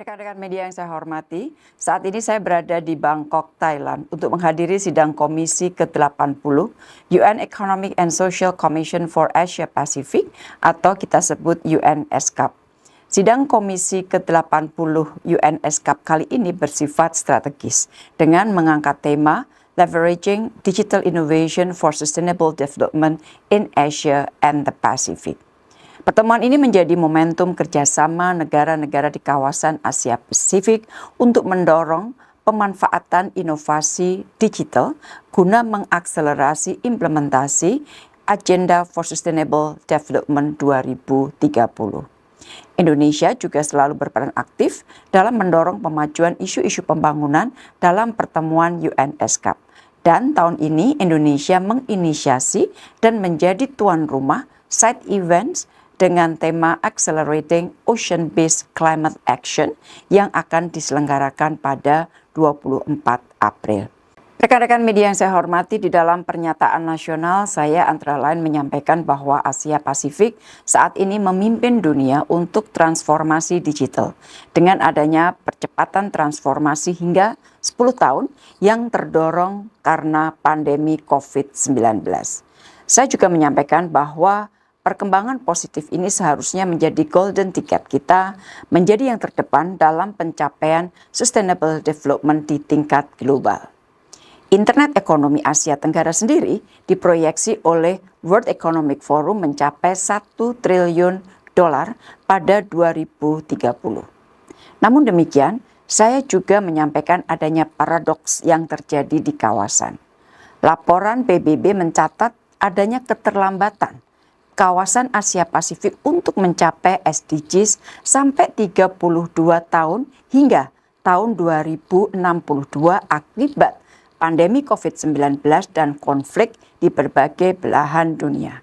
Rekan-rekan media yang saya hormati, saat ini saya berada di Bangkok, Thailand untuk menghadiri sidang Komisi ke-80 UN Economic and Social Commission for Asia Pacific atau kita sebut UNESCAP. Sidang Komisi ke-80 UNESCAP kali ini bersifat strategis dengan mengangkat tema Leveraging Digital Innovation for Sustainable Development in Asia and the Pacific. Pertemuan ini menjadi momentum kerjasama negara-negara di kawasan Asia Pasifik untuk mendorong pemanfaatan inovasi digital guna mengakselerasi implementasi Agenda for Sustainable Development 2030. Indonesia juga selalu berperan aktif dalam mendorong pemajuan isu-isu pembangunan dalam pertemuan UNESCAP. Dan tahun ini Indonesia menginisiasi dan menjadi tuan rumah side events dengan tema Accelerating Ocean-Based Climate Action yang akan diselenggarakan pada 24 April. Rekan-rekan media yang saya hormati, di dalam pernyataan nasional saya antara lain menyampaikan bahwa Asia Pasifik saat ini memimpin dunia untuk transformasi digital dengan adanya percepatan transformasi hingga 10 tahun yang terdorong karena pandemi COVID-19. Saya juga menyampaikan bahwa perkembangan positif ini seharusnya menjadi golden ticket kita menjadi yang terdepan dalam pencapaian sustainable development di tingkat global. Internet ekonomi Asia Tenggara sendiri diproyeksi oleh World Economic Forum mencapai $1 triliun pada 2030. Namun demikian, saya juga menyampaikan adanya paradoks yang terjadi di kawasan. Laporan PBB mencatat adanya keterlambatan kawasan Asia Pasifik untuk mencapai SDGs sampai 32 tahun hingga tahun 2062 akibat pandemi COVID-19 dan konflik di berbagai belahan dunia.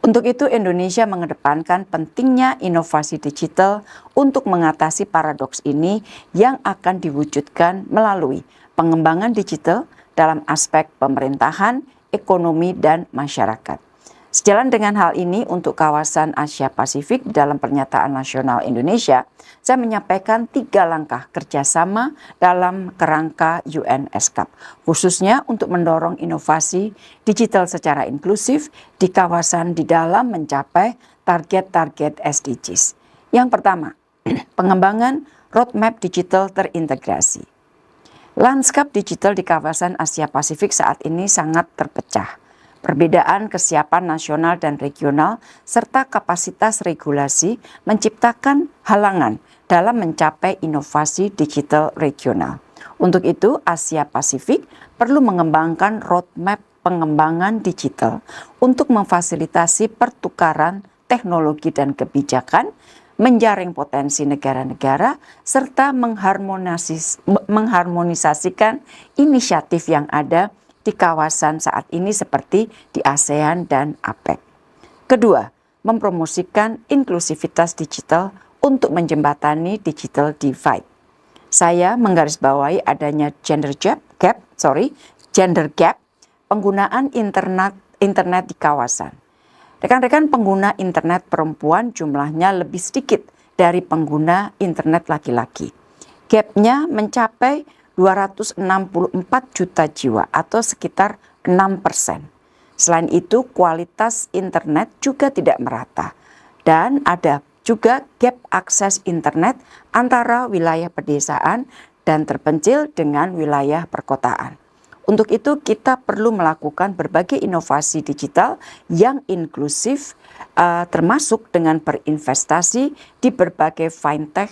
Untuk itu Indonesia mengedepankan pentingnya inovasi digital untuk mengatasi paradoks ini yang akan diwujudkan melalui pengembangan digital dalam aspek pemerintahan, ekonomi, dan masyarakat. Sejalan dengan hal ini untuk kawasan Asia Pasifik dalam pernyataan nasional Indonesia, saya menyampaikan 3 langkah kerjasama dalam kerangka UNESCAP, khususnya untuk mendorong inovasi digital secara inklusif di kawasan di dalam mencapai target-target SDGs. Yang pertama, pengembangan roadmap digital terintegrasi. Lanskap digital di kawasan Asia Pasifik saat ini sangat terpecah. Perbedaan kesiapan nasional dan regional serta kapasitas regulasi menciptakan halangan dalam mencapai inovasi digital regional. Untuk itu, Asia Pasifik perlu mengembangkan roadmap pengembangan digital untuk memfasilitasi pertukaran teknologi dan kebijakan, menjaring potensi negara-negara, serta mengharmonisasikan inisiatif yang ada di kawasan saat ini seperti di ASEAN dan APEC. Kedua, mempromosikan inklusivitas digital untuk menjembatani digital divide. Saya menggarisbawahi adanya gender gap penggunaan internet di kawasan. Rekan-rekan pengguna internet perempuan jumlahnya lebih sedikit dari pengguna internet laki-laki. Gapnya mencapai 264 juta jiwa atau sekitar 6%. Selain itu, kualitas internet juga tidak merata. Dan ada juga gap akses internet antara wilayah pedesaan dan terpencil dengan wilayah perkotaan. Untuk itu, kita perlu melakukan berbagai inovasi digital yang inklusif, termasuk dengan berinvestasi di berbagai fintech,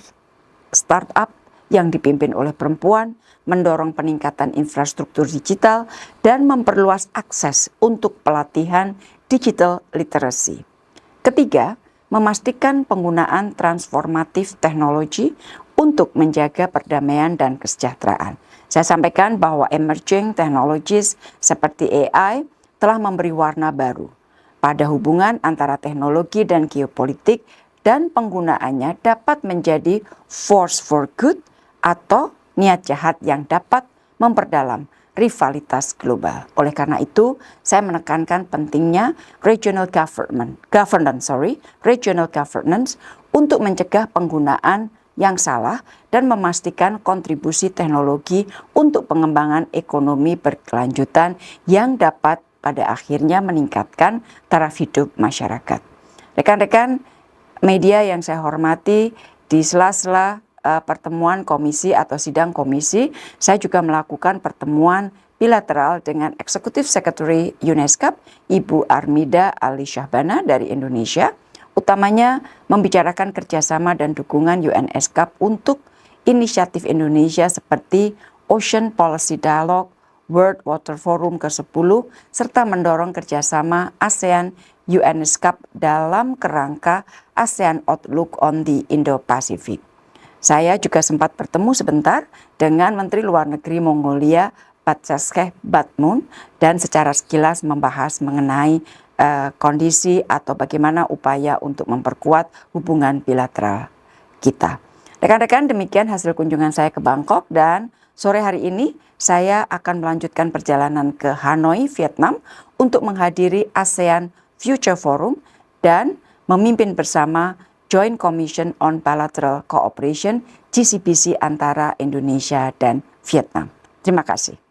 startup yang dipimpin oleh perempuan, mendorong peningkatan infrastruktur digital, dan memperluas akses untuk pelatihan digital literacy. Ketiga, memastikan penggunaan transformatif teknologi untuk menjaga perdamaian dan kesejahteraan. Saya sampaikan bahwa emerging technologies seperti AI telah memberi warna baru pada hubungan antara teknologi dan geopolitik, dan penggunaannya dapat menjadi force for good atau niat jahat yang dapat memperdalam rivalitas global. Oleh karena itu, saya menekankan pentingnya regional governance untuk mencegah penggunaan yang salah dan memastikan kontribusi teknologi untuk pengembangan ekonomi berkelanjutan yang dapat pada akhirnya meningkatkan taraf hidup masyarakat. Rekan-rekan media yang saya hormati, di sela-sela pertemuan komisi atau sidang komisi, saya juga melakukan pertemuan bilateral dengan Executive Secretary UNESCAP, Ibu Armida Ali Syahbana dari Indonesia, utamanya membicarakan kerjasama dan dukungan UNESCAP untuk inisiatif Indonesia seperti Ocean Policy Dialogue, World Water Forum ke-10, serta mendorong kerjasama ASEAN UNESCAP dalam kerangka ASEAN Outlook on the Indo-Pacific. Saya juga sempat bertemu sebentar dengan Menteri Luar Negeri Mongolia, Batsheskheh Batmun, dan secara sekilas membahas mengenai kondisi atau bagaimana upaya untuk memperkuat hubungan bilateral kita. Rekan-rekan, demikian hasil kunjungan saya ke Bangkok, dan sore hari ini saya akan melanjutkan perjalanan ke Hanoi, Vietnam untuk menghadiri ASEAN Future Forum dan memimpin bersama Joint Commission on Bilateral Cooperation GCBC antara Indonesia dan Vietnam. Terima kasih.